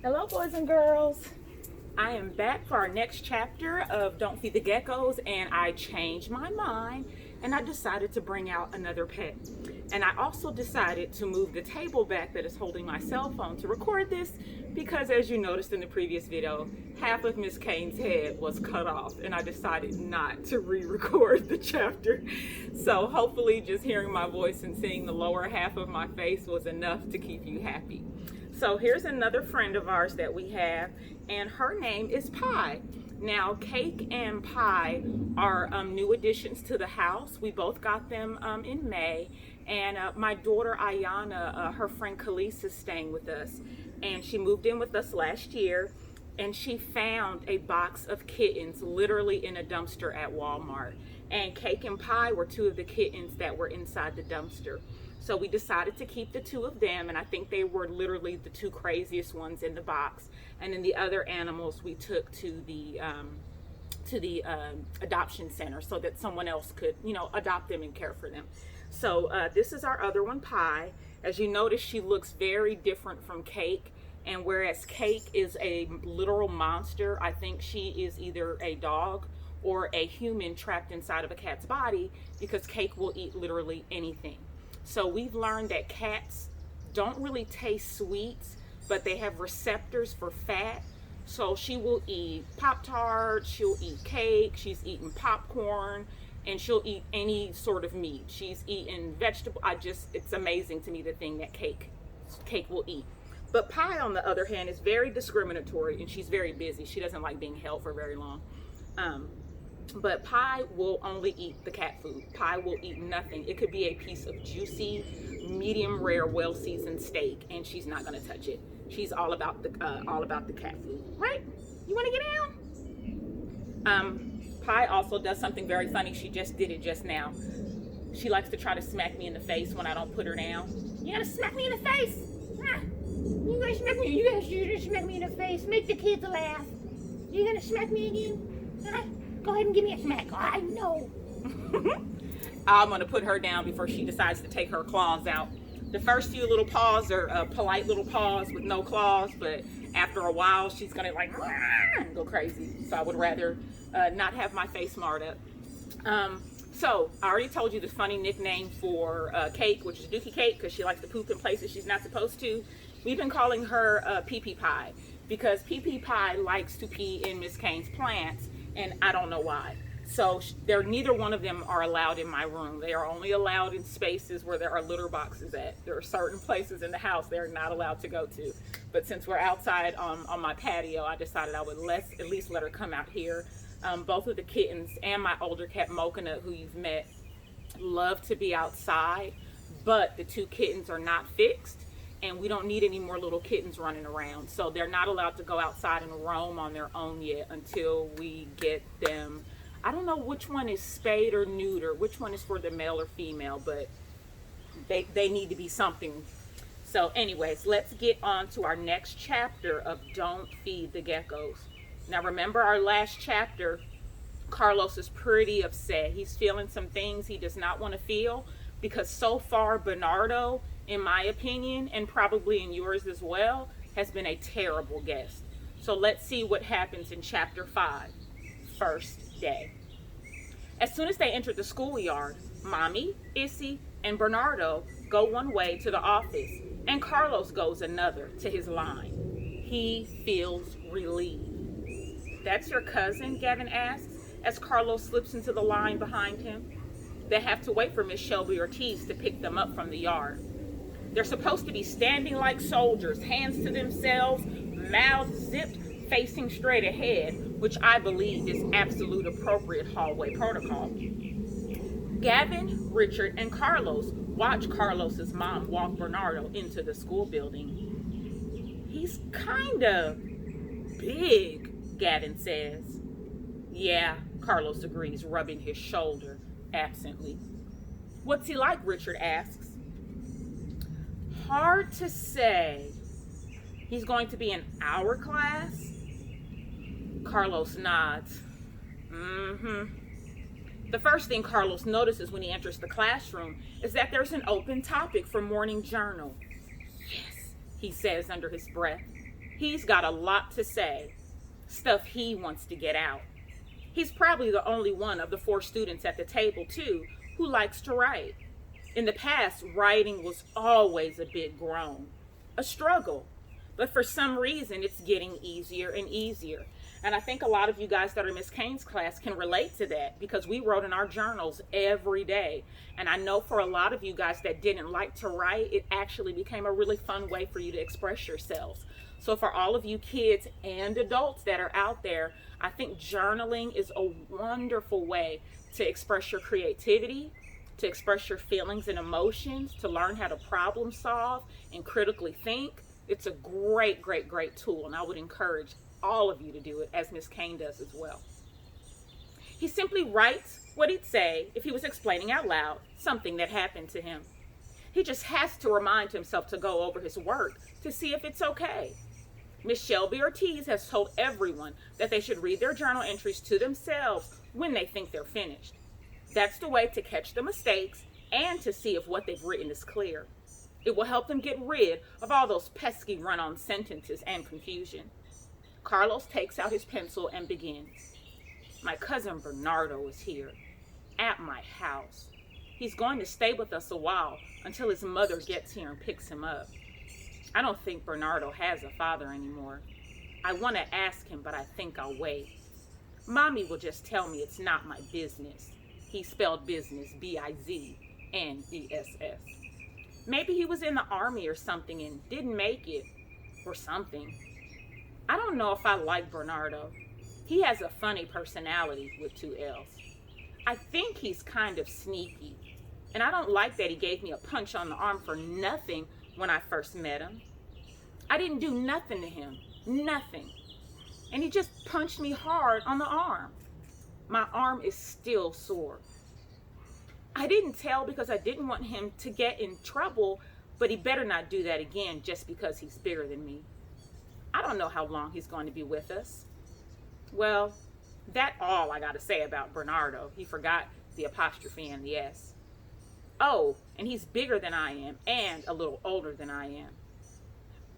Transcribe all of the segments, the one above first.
Hello, boys and girls. I am back for our next chapter of Don't Feed the Geckos, and I changed my mind and I decided to bring out another pet. And I also decided to move the table back that is holding my cell phone to record this because, as you noticed in the previous video, half of Miss Cain's head was cut off and I decided not to re-record the chapter. So hopefully just hearing my voice and seeing the lower half of my face was enough to keep you happy. So here's another friend of ours that we have, and her name is Pie. Now, Cake and Pie are new additions to the house. We both got them in May, and my daughter Ayana, her friend Khalees is staying with us, and she moved in with us last year, and she found a box of kittens literally in a dumpster at Walmart. And Cake and Pie were two of the kittens that were inside the dumpster. So we decided to keep the two of them, and I think they were literally the two craziest ones in the box. And then the other animals we took to the adoption center so that someone else could, adopt them and care for them. So this is our other one, Pie. As you notice, she looks very different from Cake. And whereas Cake is a literal monster, I think she is either a dog or a human trapped inside of a cat's body, because Cake will eat literally anything. So we've learned that cats don't really taste sweets, but they have receptors for fat. So she will eat Pop-Tarts, she'll eat cake, she's eating popcorn, and she'll eat any sort of meat. She's eating vegetable. It's amazing to me the thing that Cake will eat. But Pie, on the other hand, is very discriminatory, and she's very busy. She doesn't like being held for very long. But Pie will only eat the cat food. Pie will eat nothing. It could be a piece of juicy, medium rare, well-seasoned steak, and she's not gonna touch it. She's all about the cat food, right? You want to get down? Pie also does something very funny. She just did it just now. She likes to try to smack me in the face when I don't put her down. You gonna smack me in the face? Huh? You gonna smack me? You gonna smack me in the face? Make the kids laugh. You gonna smack me again? Huh? Go ahead and give me a smack. I know. I'm going to put her down before she decides to take her claws out. The first few little paws are polite little paws with no claws, but after a while, she's going to go crazy. So I would rather not have my face marred up. So I already told you the funny nickname for Cake, which is Dookie Cake, because she likes to poop in places she's not supposed to. We've been calling her Pee-Pee Pie, because Pee-Pee Pie likes to pee in Miss Cain's plants, and I don't know why. So neither one of them are allowed in my room. They are only allowed in spaces where there are litter boxes at. There are certain places in the house they're not allowed to go to. But since we're outside on my patio, I decided I would at least let her come out here. Both of the kittens and my older cat, Mocha, who you've met, love to be outside, but the two kittens are not fixed, and we don't need any more little kittens running around. So they're not allowed to go outside and roam on their own yet until we get them. I don't know which one is spayed or neuter, which one is for the male or female, but they need to be something. So anyways, let's get on to our next chapter of Don't Feed the Geckos. Now remember our last chapter, Carlos is pretty upset. He's feeling some things he does not want to feel, because so far Bernardo, in my opinion, and probably in yours as well, has been a terrible guest. So let's see what happens in chapter 5, first day. As soon as they enter the schoolyard, Mommy, Issy, and Bernardo go one way to the office, and Carlos goes another to his line. He feels relieved. That's your cousin? Gavin asks, as Carlos slips into the line behind him. They have to wait for Miss Shelby Ortiz to pick them up from the yard. They're supposed to be standing like soldiers, hands to themselves, mouths zipped, facing straight ahead, which I believe is absolute appropriate hallway protocol. Gavin, Richard, and Carlos watch Carlos's mom walk Bernardo into the school building. He's kind of big, Gavin says. Yeah, Carlos agrees, rubbing his shoulder absently. What's he like? Richard asks. Hard to say. He's going to be in our class? Carlos nods. The first thing Carlos notices when he enters the classroom is that there's an open topic for morning journal. Yes, he says under his breath. He's got a lot to say, stuff he wants to get out. He's probably the only one of the 4 students at the table, too, who likes to write. In the past, writing was always a big groan, a struggle. But for some reason, it's getting easier and easier. And I think a lot of you guys that are in Miss Cain's class can relate to that, because we wrote in our journals every day. And I know for a lot of you guys that didn't like to write, it actually became a really fun way for you to express yourselves. So for all of you kids and adults that are out there, I think journaling is a wonderful way to express your creativity, to express your feelings and emotions, to learn how to problem solve and critically think. It's a great, great, great tool, and I would encourage all of you to do it, as Miss Cain does as well. He simply writes what he'd say if he was explaining out loud something that happened to him. He just has to remind himself to go over his work to see if it's okay. Miss Shelby Ortiz has told everyone that they should read their journal entries to themselves when they think they're finished. That's the way to catch the mistakes and to see if what they've written is clear. It will help them get rid of all those pesky run-on sentences and confusion. Carlos takes out his pencil and begins. My cousin Bernardo is here, at my house. He's going to stay with us a while until his mother gets here and picks him up. I don't think Bernardo has a father anymore. I want to ask him, but I think I'll wait. Mommy will just tell me it's not my business. He spelled business B-I-Z-N-E-S-S. Maybe he was in the army or something and didn't make it, or something. I don't know if I like Bernardo. He has a funny personality with 2 L's. I think he's kind of sneaky, and I don't like that he gave me a punch on the arm for nothing when I first met him. I didn't do nothing to him, nothing. And he just punched me hard on the arm. My arm is still sore. I didn't tell because I didn't want him to get in trouble, but he better not do that again just because he's bigger than me. I don't know how long he's going to be with us. Well, that's all I got to say about Bernardo. He forgot the apostrophe and the S. Oh, and he's bigger than I am and a little older than I am.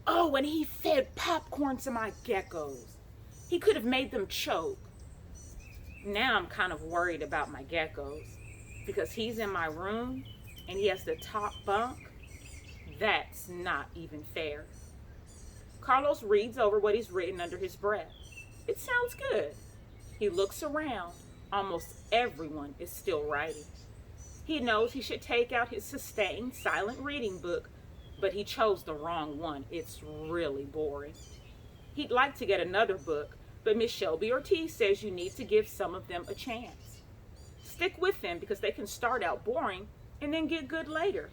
Oh, and he fed popcorn to my geckos. He could have made them choke. Now I'm kind of worried about my geckos because he's in my room and he has the top bunk. That's not even fair. Carlos reads over what he's written under his breath. It sounds good. He looks around. Almost everyone is still writing. He knows he should take out his sustained silent reading book, but he chose the wrong one. It's really boring. He'd like to get another book, but Miss Shelby Ortiz says you need to give some of them a chance. Stick with them because they can start out boring and then get good later.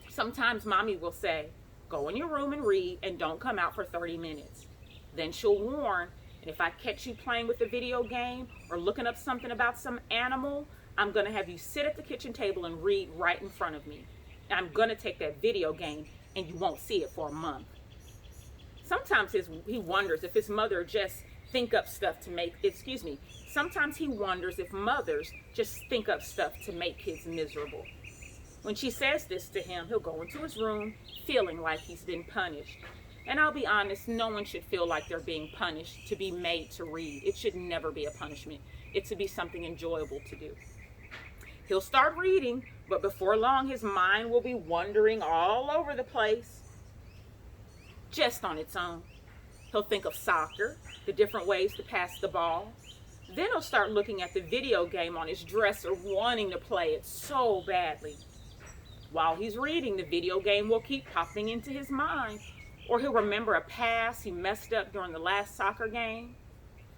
Sometimes Mommy will say, go in your room and read and don't come out for 30 minutes. Then she'll warn, and if I catch you playing with a video game or looking up something about some animal, I'm going to have you sit at the kitchen table and read right in front of me. And I'm going to take that video game and you won't see it for a month. Sometimes he wonders if his mother just Sometimes he wonders if mothers just think up stuff to make kids miserable. When she says this to him, he'll go into his room feeling like he's been punished. And I'll be honest, no one should feel like they're being punished to be made to read. It should never be a punishment. It should be something enjoyable to do. He'll start reading, but before long, his mind will be wandering all over the place, just on its own. He'll think of soccer, the different ways to pass the ball. Then he'll start looking at the video game on his dresser, wanting to play it so badly. While he's reading, the video game will keep popping into his mind, or he'll remember a pass he messed up during the last soccer game.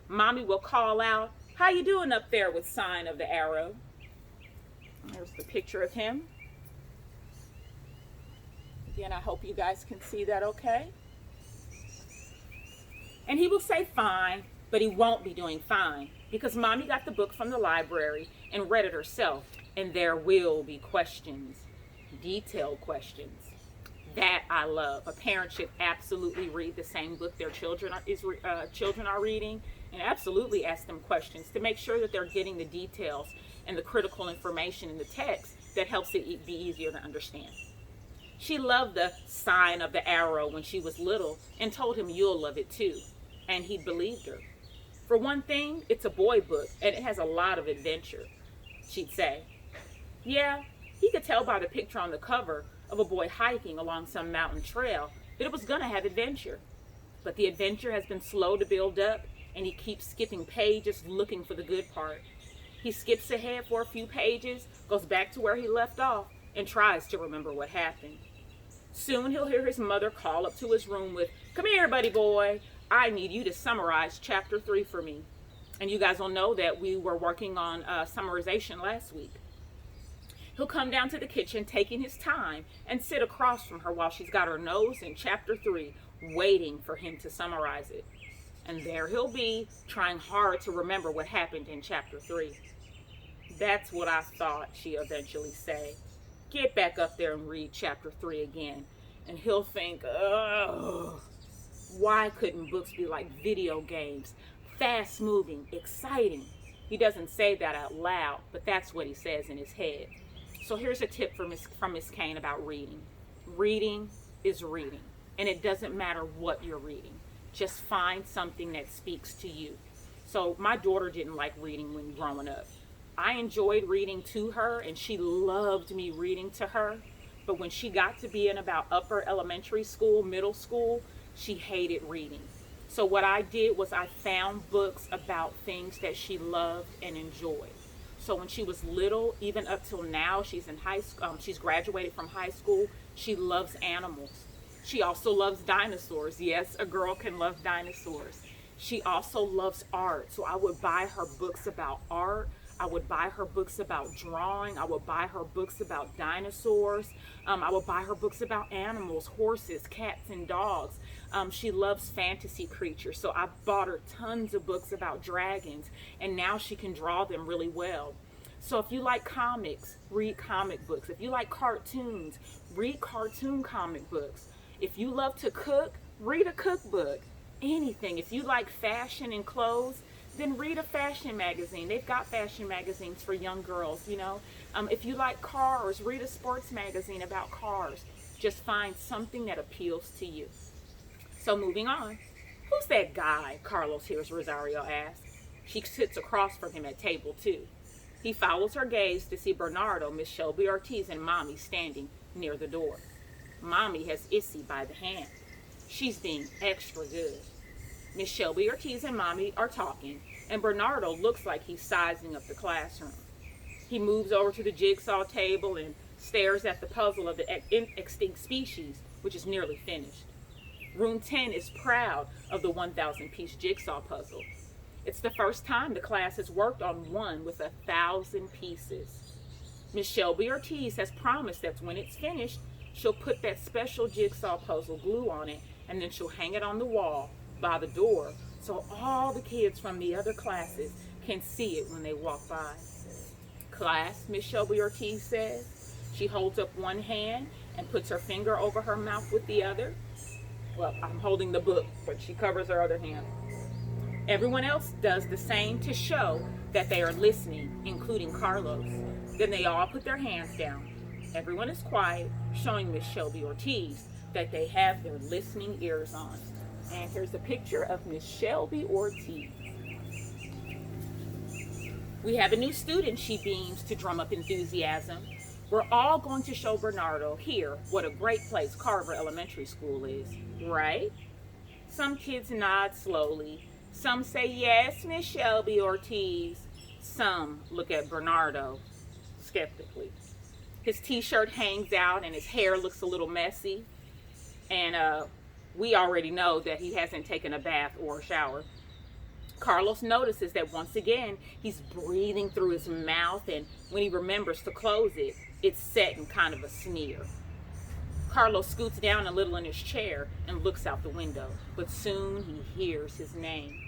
Mommy will call out, "How you doing up there?" with sign of the arrow. There's the picture of him. Again, I hope you guys can see that okay. And he will say fine, but he won't be doing fine because Mommy got the book from the library and read it herself, and there will be questions, detailed questions. That I love. A parent should absolutely read the same book their children are reading, and absolutely ask them questions to make sure that they're getting the details and the critical information in the text that helps it be easier to understand. She loved the sign of the arrow when she was little and told him you'll love it too. And he believed her. For one thing, it's a boy book and it has a lot of adventure, she'd say. Yeah, he could tell by the picture on the cover of a boy hiking along some mountain trail that it was going to have adventure. But the adventure has been slow to build up, and he keeps skipping pages looking for the good part. He skips ahead for a few pages, goes back to where he left off, and tries to remember what happened. Soon he'll hear his mother call up to his room with, "Come here, buddy boy. I need you to summarize chapter 3 for me." And you guys will know that we were working on summarization last week. He'll come down to the kitchen, taking his time, and sit across from her while she's got her nose in chapter 3, waiting for him to summarize it. And there he'll be, trying hard to remember what happened in chapter 3. "That's what I thought," she eventually say. "Get back up there and read chapter 3 again." And he'll think, ugh, why couldn't books be like video games? Fast moving, exciting. He doesn't say that out loud, but that's what he says in his head. So here's a tip from Miss Cain about reading. Reading is reading, and it doesn't matter what you're reading. Just find something that speaks to you. So my daughter didn't like reading when growing up. I enjoyed reading to her, and she loved me reading to her. But when she got to be in about upper elementary school, middle school, she hated reading. So what I did was I found books about things that she loved and enjoyed. So when she was little, even up till now, she's in high school. She's graduated from high school. She loves animals. She also loves dinosaurs. Yes, a girl can love dinosaurs. She also loves art. So I would buy her books about art. I would buy her books about drawing. I would buy her books about dinosaurs. I would buy her books about animals, horses, cats, and dogs. She loves fantasy creatures, so I bought her tons of books about dragons, and now she can draw them really well. So if you like comics, read comic books. If you like cartoons, read cartoon comic books. If you love to cook, read a cookbook. Anything. If you like fashion and clothes, then read a fashion magazine. They've got fashion magazines for young girls, you know. If you like cars, read a sports magazine about cars. Just find something that appeals to you. So moving on. "Who's that guy?" Carlos hears Rosario ask. She sits across from him at table 2. He follows her gaze to see Bernardo, Miss Shelby Ortiz, and Mommy standing near the door. Mommy has Issy by the hand. She's being extra good. Miss Shelby Ortiz and Mommy are talking, and Bernardo looks like he's sizing up the classroom. He moves over to the jigsaw table and stares at the puzzle of the extinct species, which is nearly finished. Room 10 is proud of the 1,000-piece jigsaw puzzle. It's the first time the class has worked on one with 1,000 pieces. Miss Shelby Ortiz has promised that when it's finished, she'll put that special jigsaw puzzle glue on it, and then she'll hang it on the wall by the door so all the kids from the other classes can see it when they walk by. "Class," Miss Shelby Ortiz says. She holds up one hand and puts her finger over her mouth with the other. Well, I'm holding the book, but she covers her other hand. Everyone else does the same to show that they are listening, including Carlos. Then they all put their hands down. Everyone is quiet, showing Miss Shelby Ortiz that they have their listening ears on. And here's a picture of Miss Shelby Ortiz. "We have a new student," she beams to drum up enthusiasm. "We're all going to show Bernardo here what a great place Carver Elementary School is, right?" Some kids nod slowly. Some say, "Yes, Miss Shelby Ortiz." Some look at Bernardo skeptically. His t-shirt hangs out and his hair looks a little messy. And we already know that he hasn't taken a bath or a shower. Carlos notices that once again, he's breathing through his mouth, and when he remembers to close it, it's set in kind of a sneer. Carlos scoots down a little in his chair and looks out the window, but soon he hears his name.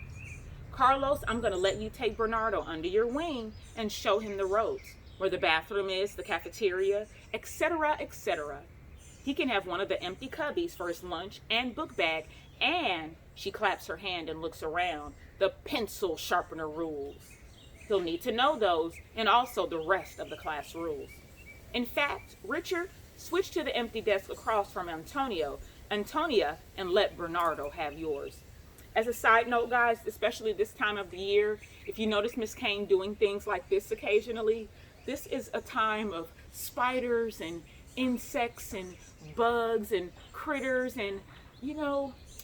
"Carlos, I'm going to let you take Bernardo under your wing and show him the ropes, where the bathroom is, the cafeteria, etc., etc. He can have one of the empty cubbies for his lunch and book bag, and," she claps her hand and looks around, "the pencil sharpener rules. He'll need to know those and also the rest of the class rules. In fact, Richard, Switch to the empty desk across from Antonia, and let Bernardo have yours. As a side note, guys, especially this time of the year, if you notice Miss Cain doing things like this occasionally, this is a time of spiders and insects and bugs and critters, and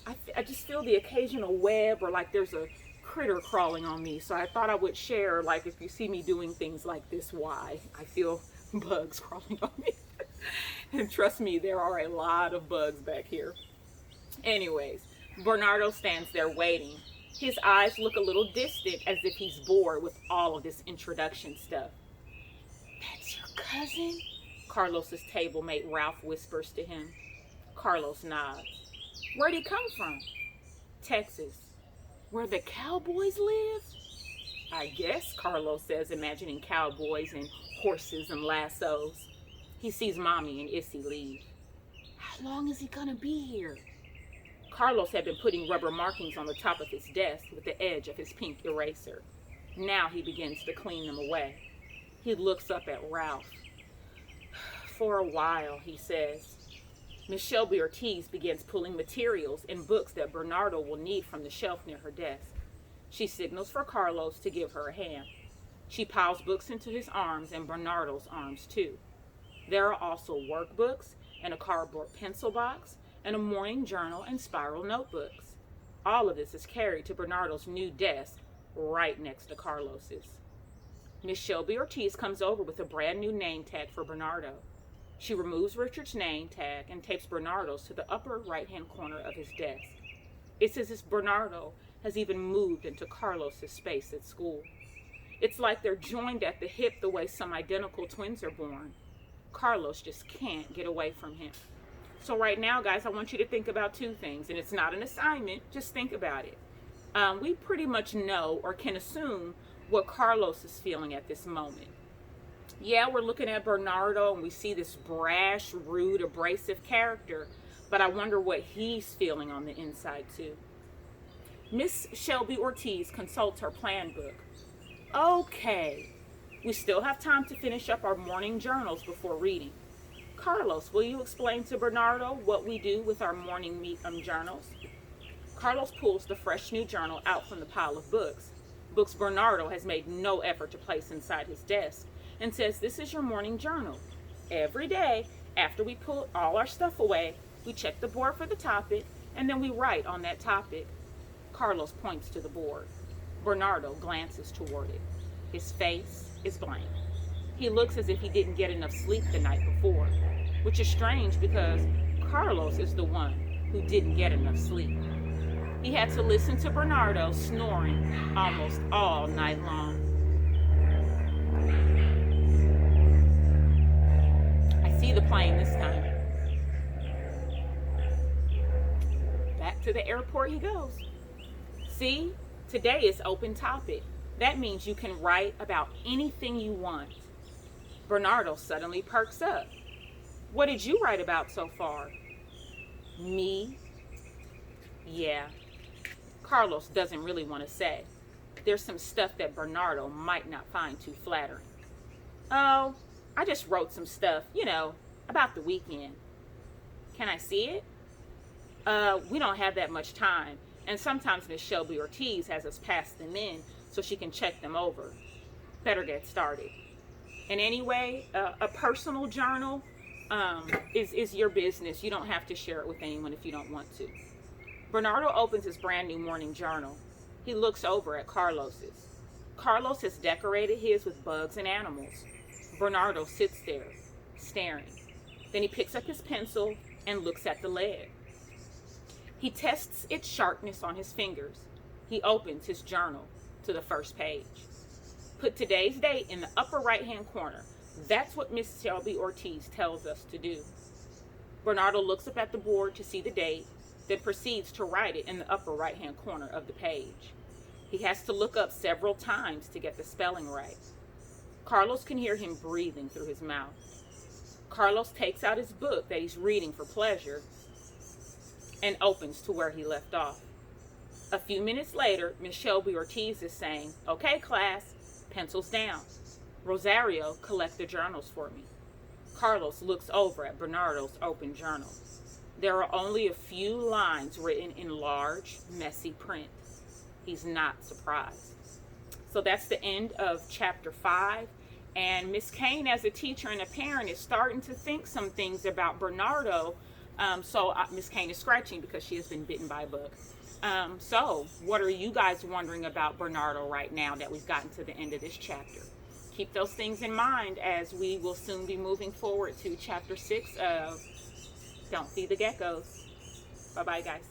I just feel the occasional web, or like there's a critter crawling on me. So I thought I would share, like, if you see me doing things like this, why I feel bugs crawling on me. And trust me, there are a lot of bugs back here. Anyways, Bernardo stands there waiting. His eyes look a little distant, as if he's bored with all of this introduction stuff. That's your cousin? Carlos's table mate Ralph whispers to him. Carlos nods. Where'd he come from? Texas. Where the cowboys live? I guess, Carlos says, imagining cowboys and horses and lassos. He sees Mommy and Issy leave. How long is he gonna be here? Carlos had been putting rubber markings on the top of his desk with the edge of his pink eraser. Now he begins to clean them away. He looks up at Ralph. For a while, he says. Miss Shelby Ortiz begins pulling materials and books that Bernardo will need from the shelf near her desk. She signals for Carlos to give her a hand. She piles books into his arms and Bernardo's arms too. There are also workbooks and a cardboard pencil box and a morning journal and spiral notebooks. All of this is carried to Bernardo's new desk right next to Carlos's. Miss Shelby Ortiz comes over with a brand new name tag for Bernardo. She removes Richard's name tag and tapes Bernardo's to the upper right-hand corner of his desk. It's as if Bernardo has even moved into Carlos's space at school. It's like they're joined at the hip the way some identical twins are born. Carlos just can't get away from him. So right now, guys, I want you to think about two things, and it's not an assignment, just think about it. We pretty much know or can assume what Carlos is feeling at this moment. Yeah, we're looking at Bernardo and we see this brash, rude, abrasive character, but I wonder what he's feeling on the inside too. Miss Shelby Ortiz consults her plan book. Okay, we still have time to finish up our morning journals before reading. Carlos, will you explain to Bernardo what we do with our morning journals? Carlos pulls the fresh new journal out from the pile of books Bernardo has made no effort to place inside his desk, and says, this is your morning journal. Every day, after we put all our stuff away, we check the board for the topic, and then we write on that topic. Carlos points to the board. Bernardo glances toward it. His face is blank. He looks as if he didn't get enough sleep the night before, which is strange because Carlos is the one who didn't get enough sleep. He had to listen to Bernardo snoring almost all night long. I see the plane this time. Back to the airport he goes. See, today is open topic. That means you can write about anything you want. Bernardo suddenly perks up. What did you write about so far? Me? Yeah. Carlos doesn't really want to say. There's some stuff that Bernardo might not find too flattering. Oh, I just wrote some stuff, about the weekend. Can I see it? We don't have that much time, and sometimes Miss Shelby Ortiz has us pass them in so she can check them over. Better get started. And anyway, a personal journal is your business. You don't have to share it with anyone if you don't want to. Bernardo opens his brand new morning journal. He looks over at Carlos's. Carlos has decorated his with bugs and animals. Bernardo sits there, staring. Then he picks up his pencil and looks at the lead. He tests its sharpness on his fingers. He opens his journal to the first page. Put today's date in the upper right-hand corner. That's what Miss Shelby Ortiz tells us to do. Bernardo looks up at the board to see the date, then proceeds to write it in the upper right-hand corner of the page. He has to look up several times to get the spelling right. Carlos can hear him breathing through his mouth. Carlos takes out his book that he's reading for pleasure and opens to where he left off. A few minutes later, Miss Shelby Ortiz is saying, okay, class, pencils down. Rosario, collect the journals for me. Carlos looks over at Bernardo's open journal. There are only a few lines written in large, messy print. He's not surprised. So that's the end of chapter 5. And Miss Cain, as a teacher and a parent, is starting to think some things about Bernardo. So Miss Cain is scratching because she has been bitten by a bug. So what are you guys wondering about Bernardo right now that we've gotten to the end of this chapter? Keep those things in mind as we will soon be moving forward to chapter 6 of Don't Feed the Geckos. Bye-bye, guys.